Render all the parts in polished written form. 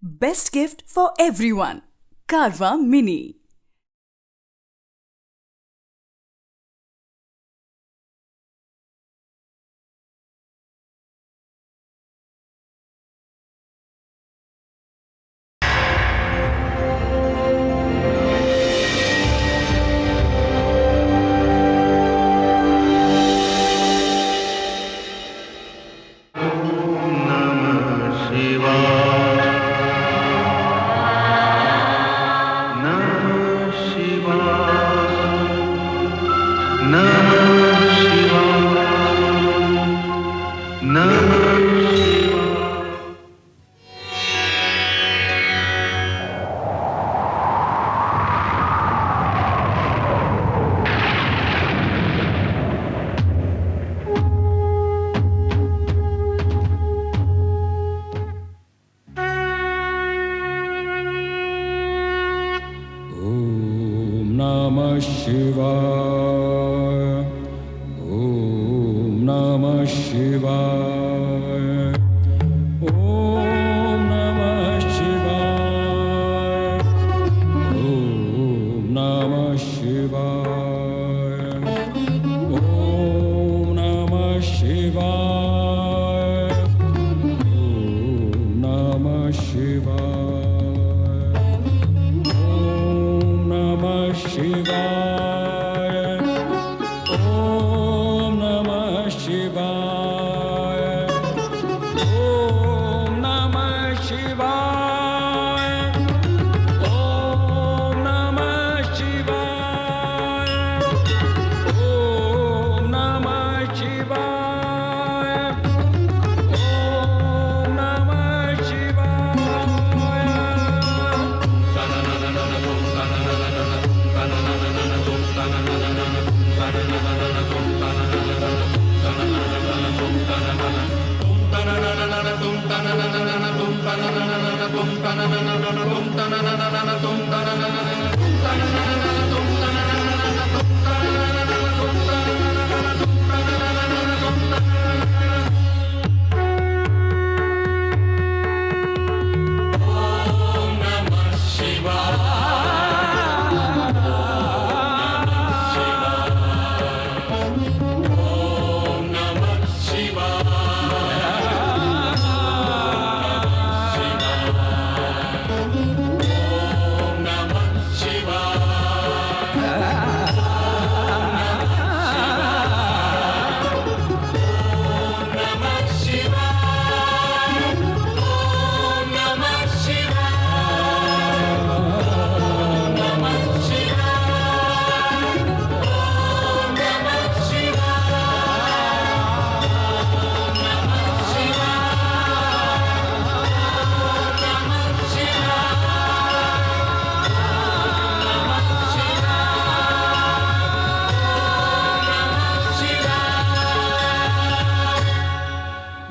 Best gift for everyone. Carvaan Mini. Namah Shivaya. Om Namah Shivaya. Om Namah Shivaya. Om Namah Shivaya. Om Namah Shivaya. Om Namah Shivaya. Shivaya. Om Namah Shivaya. Om Namah Shivaya. Om Namah Shivaya. Om Namah Shivaya.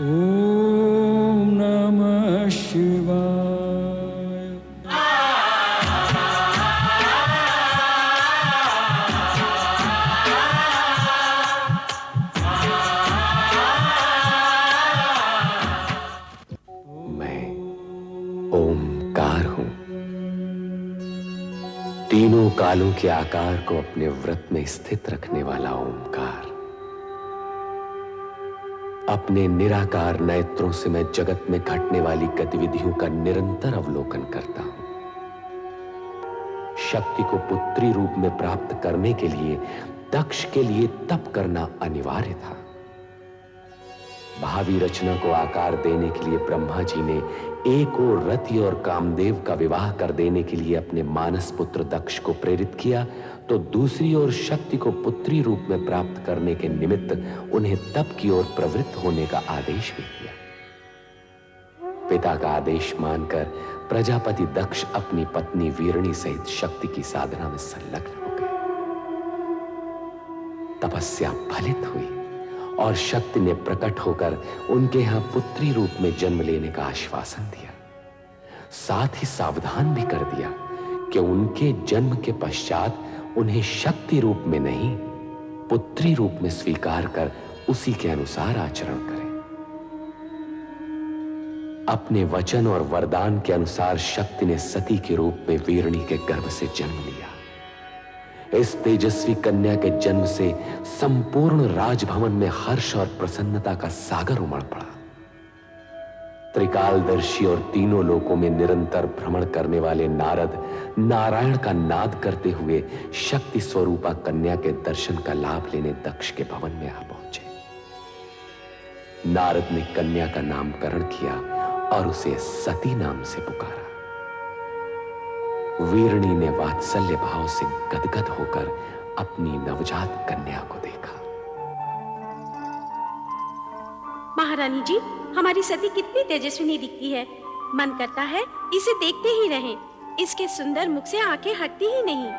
Om Namah Omkar हूं, तीनों कालों के आकार को अपने व्रत में स्थित रखने वाला ओमकार। अपने निराकार नेत्रों से मैं जगत में घटने वाली गतिविधियों का निरंतर अवलोकन करता हूं। शक्ति को पुत्री रूप में प्राप्त करने के लिए दक्ष के लिए तप करना अनिवार्य था। भावी रचना को आकार देने के लिए ब्रह्मा जी ने एक और रति और कामदेव का विवाह कर देने के लिए अपने मानस पुत्र दक्ष को प्रेरित किया, तो दूसरी ओर शक्ति को पुत्री रूप में प्राप्त करने के निमित्त उन्हें तप की ओर प्रवृत्त होने का आदेश भी दिया। पिता का आदेश मानकर प्रजापति दक्ष अपनी पत्नी वीरणी सहित शक्ति की साधना में संलग्न हो गए। तपस्या फलित हुई और शक्ति ने प्रकट होकर उनके यहां पुत्री रूप में जन्म लेने का आश्वासन दिया। साथ ही सावधान भी कर दिया कि उनके जन्म के पश्चात उन्हें शक्ति रूप में नहीं, पुत्री रूप में स्वीकार कर उसी के अनुसार आचरण करें। अपने वचन और वरदान के अनुसार शक्ति ने सती के रूप में वीरणी के गर्भ से जन्म लिया। इस तेजस्वी कन्या के जन्म से संपूर्ण राजभवन में हर्ष और प्रसन्नता का सागर उमड़ पड़ा। त्रिकालदर्शी और तीनों लोकों में निरंतर भ्रमण करने वाले नारद नारायण का नाद करते हुए शक्ति स्वरूपा कन्या के दर्शन का लाभ लेने दक्ष के भवन में आ पहुंचे। नारद ने कन्या का नामकरण किया और उसे सती नाम से पुकारा। वीरणी ने वात्सल्य भाव से गदगद होकर अपनी नवजात कन्या को देखा। महारानी जी, हमारी सती कितनी तेजस्विनी दिखती है। मन करता है इसे देखते ही रहें। इसके सुंदर मुख से आंखें हटती ही नहीं।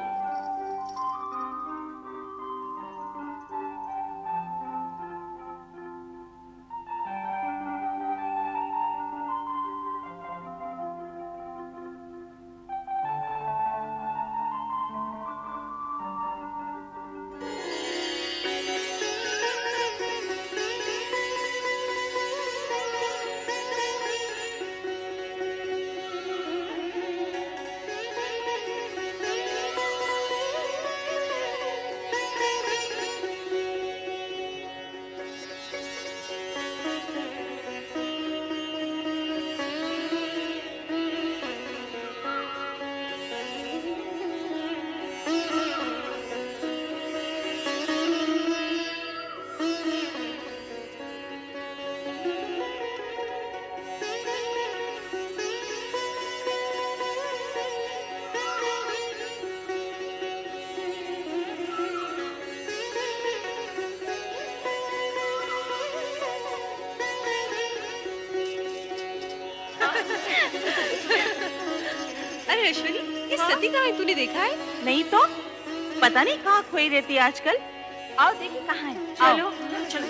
अरे अश्विनी, ये सती कहाँ है? तूने देखा है? नहीं तो पता नहीं कहाँ खोई रहती है आजकल। आओ देखिए कहाँ है। चलो चलो चलो।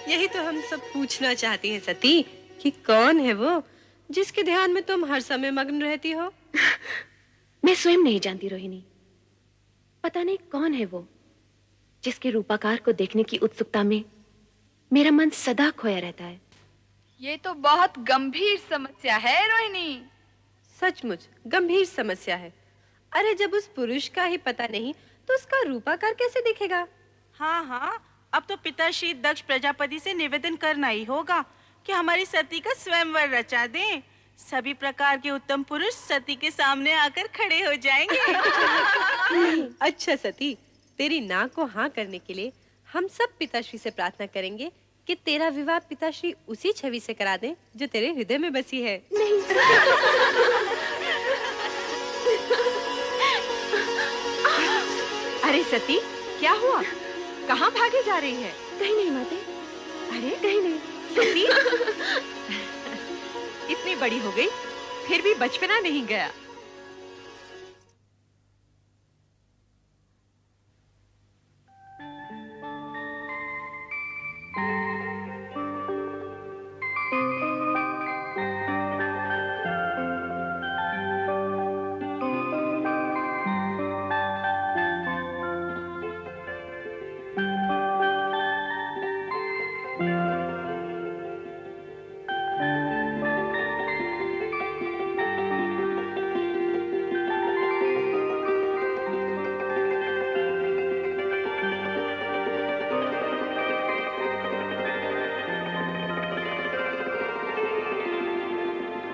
यही तो हम सब पूछना चाहती हैं सती, कि कौन है वो जिसके ध्यान में तुम हर समय मग्न रहती हो? मैं स्वयं नहीं जानती रोहिणी। पता नहीं कौन है वो जिसके रूपाकार को देखने की उत्सुकता में मेरा मन सदा खोया रहता है। ये तो बहुत गंभीर समस्या है रोहिणी। सचमुच गंभीर समस्या है। अरे जब उस पुरुष का ही पता नहीं तो उसका रूपाकार कैसे दिखेगा? हाँ हाँ, अब तो पिताश्री दक्ष प्रजापति से निवेदन करना ही होगा कि हमारी सती का स्वयंवर रचा दें। सभी प्रकार के उत्तम पुरुष सती के सामने आकर खड़े हो जाएंगे। अच्छा सती, तेरी नाक को हाँ करने के लिए हम सब पिताश्री से प्रार्थना करेंगे कि तेरा विवाह पिताश्री उसी छवि से करा दें जो तेरे हृदय में बसी है। नहीं। अरे सती, क्या हुआ? कहाँ भागे जा रही है? कहीं नहीं माते। अरे कहीं नहीं। सती, इतनी बड़ी हो गई फिर भी बचपना नहीं गया।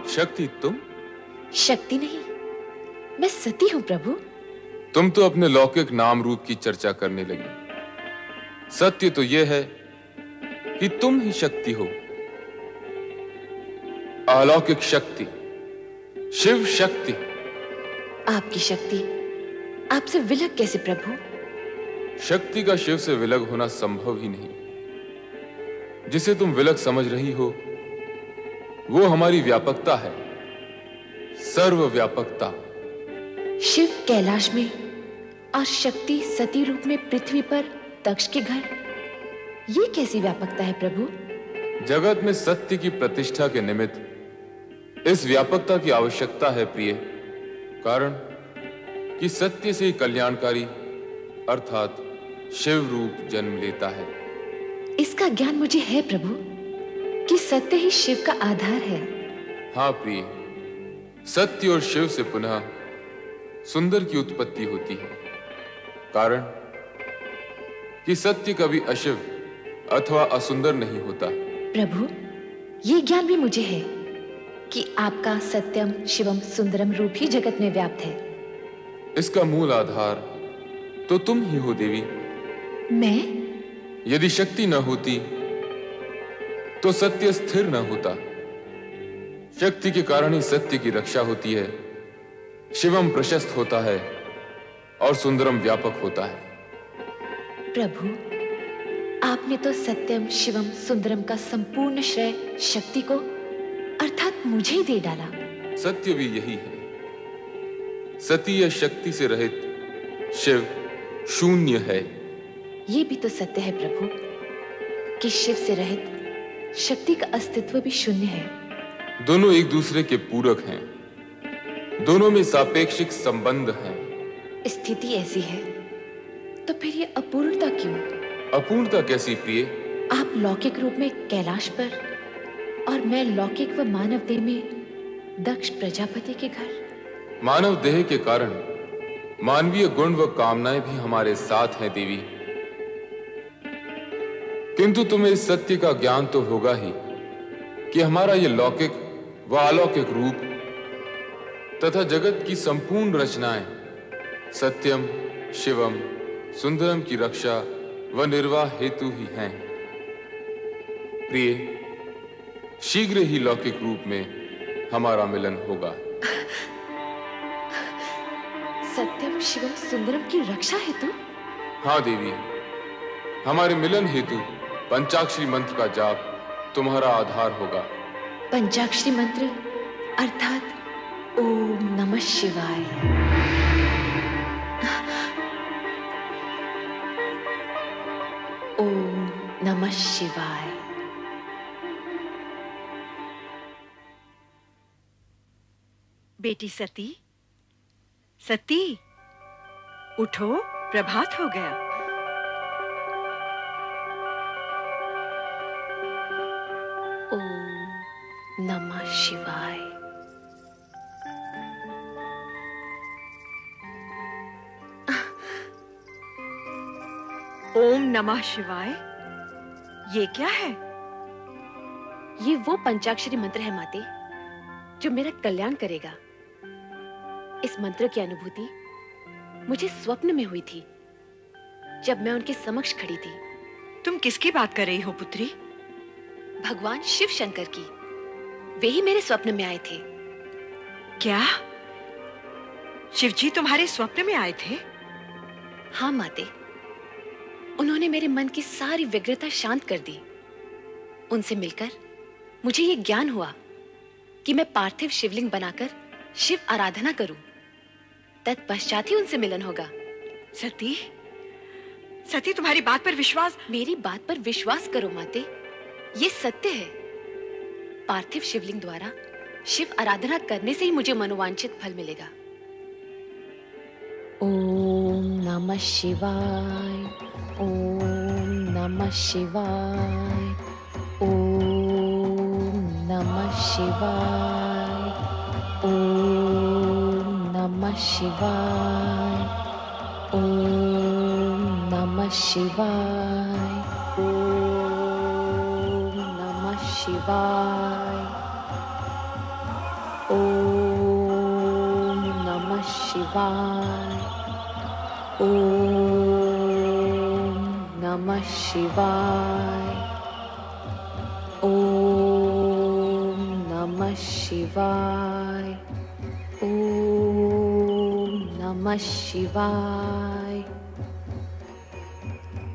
शक्ति तुम? शक्ति नहीं, मैं सती हूँ प्रभु। तुम तो अपने लौकिक नाम रूप की चर्चा करने लगी। सत्य तो यह है कि तुम ही शक्ति हो। अलौकिक शक्ति, शिव शक्ति। आपकी शक्ति आपसे विलग कैसे प्रभु? शक्ति का शिव से विलग होना संभव ही नहीं। जिसे तुम विलग समझ रही हो वो हमारी व्यापकता है, सर्वव्यापकता। शिव कैलाश में और शक्ति सती रूप में पृथ्वी पर दक्ष के घर, ये कैसी व्यापकता है प्रभु? जगत में सत्य की प्रतिष्ठा के निमित्त इस व्यापकता की आवश्यकता है प्रिय। कारण कि सत्य से कल्याणकारी अर्थात शिव रूप जन्म लेता है। इसका ज्ञान मुझे है प्रभु कि सत्य ही शिव का आधार है। हाँ प्रिय, सत्य और शिव से पुनः सुंदर की उत्पत्ति होती है। कारण कि सत्य कभी अशिव अथवा असुंदर नहीं होता। प्रभु, ये ज्ञान भी मुझे है कि आपका सत्यम शिवम सुंदरम रूप ही जगत में व्याप्त है। इसका मूल आधार तो तुम ही हो देवी। मैं? यदि शक्ति न होती तो सत्य स्थिर न होता। शक्ति के कारण ही सत्य की रक्षा होती है, शिवम प्रशस्त होता है और सुंदरम व्यापक होता है। प्रभु, आपने तो सत्यम शिवम सुंदरम का संपूर्ण श्रेय शक्ति को अर्थात मुझे ही दे डाला। सत्य भी यही है। सती या शक्ति से रहित शिव शून्य है। ये भी तो सत्य है प्रभु कि शिव से रहित शक्ति का अस्तित्व भी शून्य है। दोनों एक दूसरे के पूरक हैं। दोनों में सापेक्षिक संबंध हैं। स्थिति ऐसी है तो फिर ये अपूर्णता क्यों? अपूर्णता कैसी प्रिय? आप लौकिक रूप में कैलाश पर और मैं लौकिक व मानव देह में दक्ष प्रजापति के घर। मानव देह के कारण मानवीय गुण व कामनाएं भी हमारे साथ हैं देवी। किंतु तुम्हें इस सत्य का ज्ञान तो होगा ही कि हमारा यह लौकिक व अलौकिक रूप तथा जगत की संपूर्ण रचनाएं सत्यम शिवम सुंदरम की रक्षा व निर्वाह हेतु ही हैं। प्रिय, शीघ्र ही लौकिक रूप में हमारा मिलन होगा। सत्यम शिवम सुंदरम की रक्षा हेतु? हाँ देवी, हमारे मिलन हेतु पंचाक्षरी मंत्र का जाप तुम्हारा आधार होगा। पंचाक्षरी मंत्र अर्थात ओम नमः शिवाय। ओम नमः शिवाय। बेटी सती, सती उठो, प्रभात हो गया। ओम नमः शिवाय। ओम नमः शिवाय, ये क्या है? ये वो पंचाक्षरी मंत्र है माते जो मेरा कल्याण करेगा। इस मंत्र की अनुभूति मुझे स्वप्न में हुई थी जब मैं उनके समक्ष खड़ी थी। तुम किसकी बात कर रही हो पुत्री? भगवान शिव शंकर की। वे ही मेरे स्वप्न में आए थे। क्या शिवजी तुम्हारे स्वप्न में आए थे? हाँ माते, उन्होंने मेरे मन की सारी व्यग्रता शांत कर दी। उनसे मिलकर मुझे ये ज्ञान हुआ कि मैं पार्थिव शिवलिंग बनाकर शिव आराधना करूं। तत्पश्चात ही उनसे मिलन होगा। सती, सती तुम्हारी बात पर विश्वास। मेरी बात पर विश्वास करो माते, ये सत्य है। पार्थिव शिवलिंग द्वारा शिव आराधना करने से ही मुझे मनोवांछित फल मिलेगा। ओम नमः शिवाय। ओम नमः शिवाय। ओम नमः शिवाय। ओम नमः शिवाय। ओम नमः शिवाय। ओम नमः शिवाय। ओम नमः शिवाय। ओम नमः शिवाय। ओम नमः शिवाय। ओम नमः शिवाय।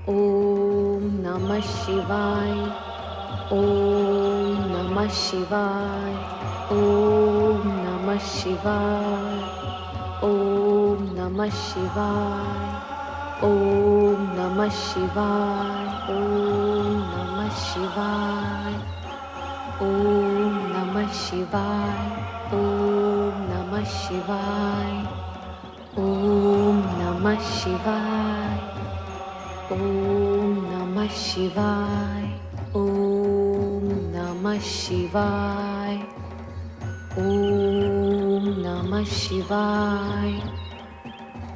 ओम नमः शिवाय। ओम नमः शिवाय। ओम नमः शिवाय। ओम नमः शिवाय। ओम नमः शिवाय। ओम नमः शिवाय। ओम नमः शिवाय। ओम नमः नमः शिवाय। ओम नमः शिवाय। ओम नमः शिवाय। ओम नमः शिवाय। ओम नमः शिवाय।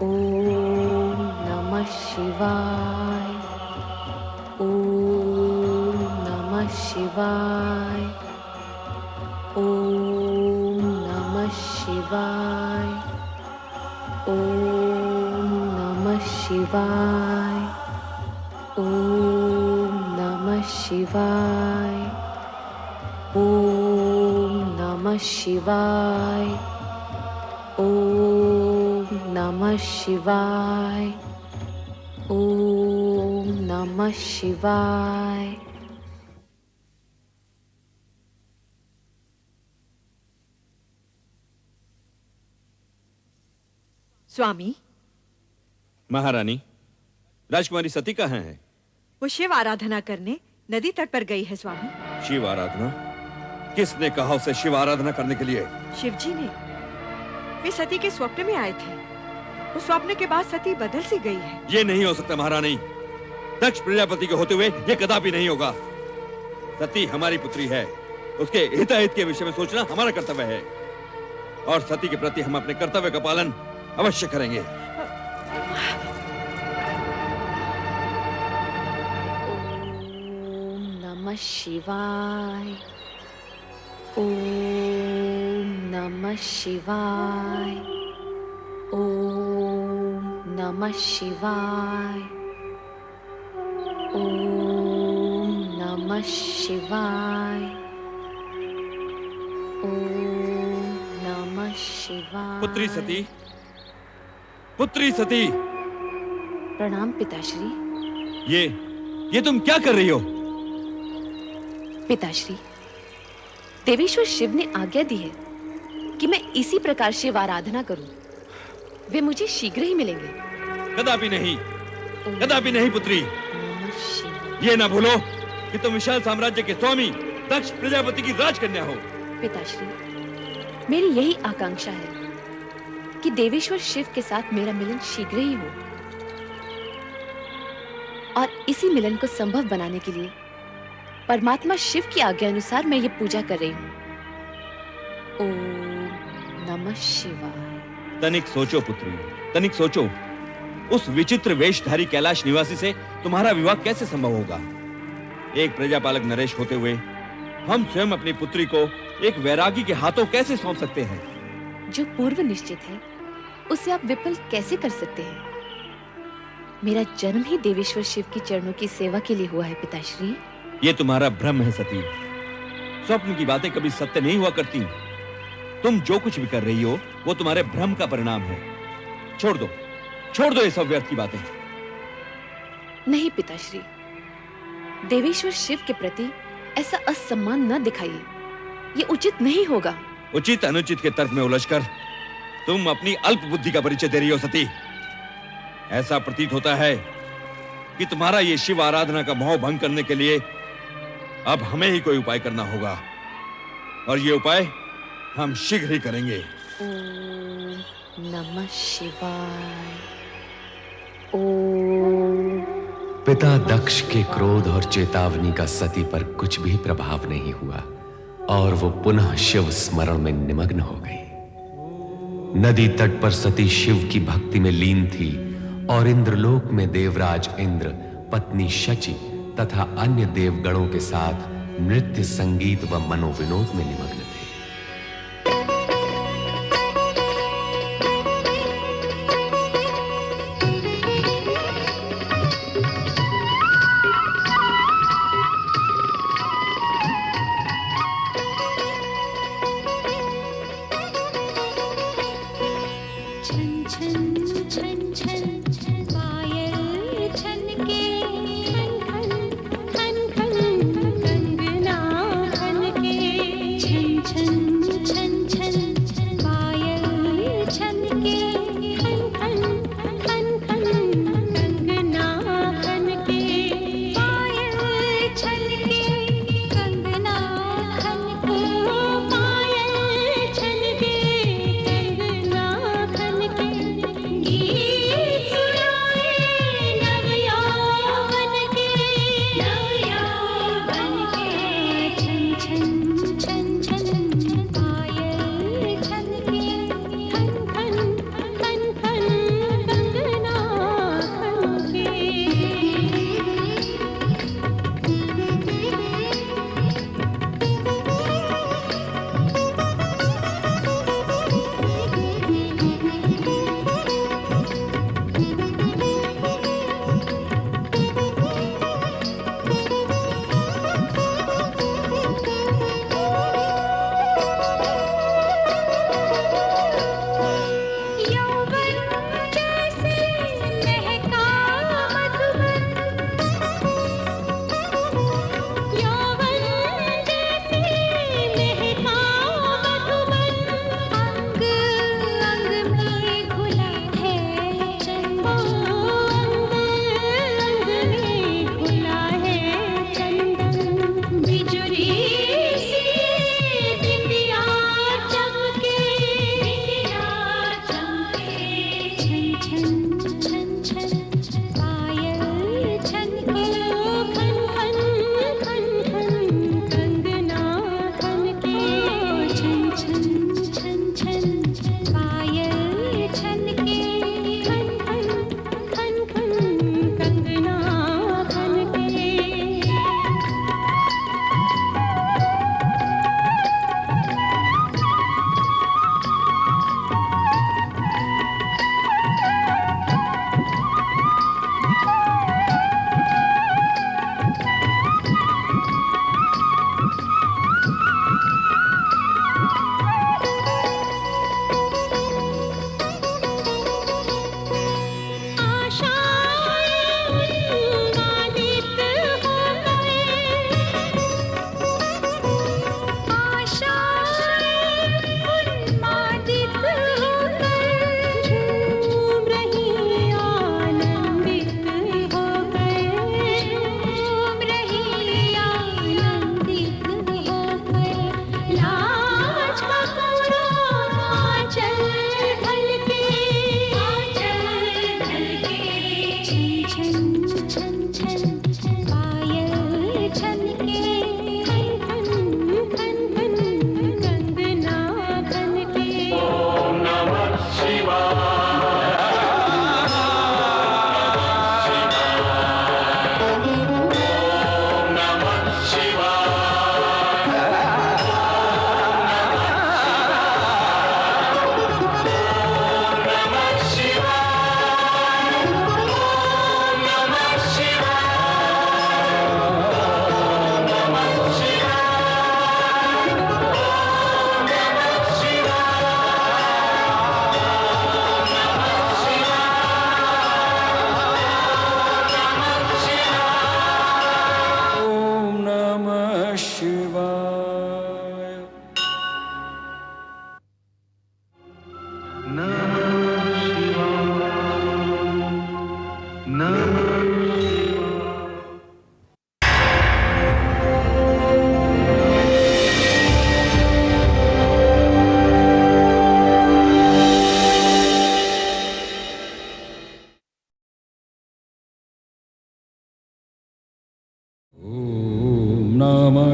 ओम नमः शिवाय। ओम नमः शिवाय। ओम नमः शिवाय। ओम नमः शिवाय। ओम नमः शिवाय। ओम नमः शिवाय। ओम नमः शिवाय। ओम नमः शिवाय। स्वामी, महारानी, राजकुमारी सती कहाँ है? वो शिव आराधना करने नदी तट पर गई है स्वामी। शिव आराधना? किसने कहा उसे शिव आराधना करने के लिए? शिवजी ने। वे सती के स्वप्न में आए थे। उस स्वप्न के बाद सती बदल सी गई है। ये नहीं हो सकता महारानी। दक्ष प्रजापति के होते हुए ये कदापि नहीं होगा। सती हमारी पुत्री है। उसके हिताहित के विषय में सोचना हमारा कर्तव्य है, और सती के प्रति हम अपने कर्तव्य का पालन अवश्य करेंगे। ओम नमः शिवाय। ओम नमः शिवाय। ओम नमः शिवाय। ओम नमः शिवाय। ओम नमः शिवाय। पुत्री सती, पुत्री सती, प्रणाम पिताश्री। ये तुम क्या कर रही हो? पिताश्री, देवेश्वर शिव ने आज्ञा दी है कि मैं इसी प्रकार शिव आराधना करूं। वे मुझे शीघ्र ही मिलेंगे। कदापि नहीं, कदापि नहीं पुत्री। नमः शिवाय। ये ना भूलो कि तुम विशाल साम्राज्य के स्वामी दक्ष प्रजापति की राजकन्या हो। पिताश्री, मेरी यही आकांक्षा है कि देवेश्वर शिव के साथ मेरा मिलन शीघ्र ही हो, और इसी मिलन को संभव बनाने के लिए परमात्मा शिव की आज्ञा अनुसार मैं ये पूजा कर रही हूँ। ओम नमः शिवाय। तनिक सोचो पुत्री, तनिक सोचो। उस विचित्र वेशधारी कैलाश निवासी से तुम्हारा विवाह कैसे संभव होगा? एक प्रजापालक नरेश होते हुए हम स्वयं अपनी पुत्री को एक वैरागी के हाथों कैसे सौंप सकते हैं? जो पूर्व निश्चित है उसे आप विफल कैसे कर सकते हैं? मेरा जन्म ही देवेश्वर शिव की चरणों की सेवा के लिए हुआ है पिताश्री। ये तुम्हारा भ्रम है सती। स्वप्न की बातें कभी सत्य नहीं हुआ करती। तुम जो कुछ भी कर रही हो वो तुम्हारे भ्रम का परिणाम है। छोड़ दो ये सब व्यर्थ की बातें। नहीं पिताश्री, देवेश्वर शिव के प्रति ऐसा असम्मान न दिखाइए। ये उचित नहीं होगा। उचित अनुचित के तर्क में उलझकर तुम अपनी अल्प बुद्धि का परिचय दे रही हो सती। ऐसा प्रतीत होता है कि तुम्हारा ये शिव आराधना का मोह भंग करने के लिए अब हमें ही कोई उपाय करना होगा, और ये उपाय हम शीघ्र ही करेंगे। ओम नमः शिवाय। ओम। पिता दक्ष के क्रोध और चेतावनी का सती पर कुछ भी प्रभाव नहीं हुआ, और वो पुनः शिव स्मरण में निमग्न हो गई। नदी तट पर सती शिव की भक्ति में लीन थी, और इंद्रलोक में देवराज इंद्र, पत्नी शची तथा अन्य देवगणों के साथ नृत्य, संगीत व मनोविनोद में निमग्न थे। छन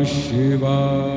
शिवाय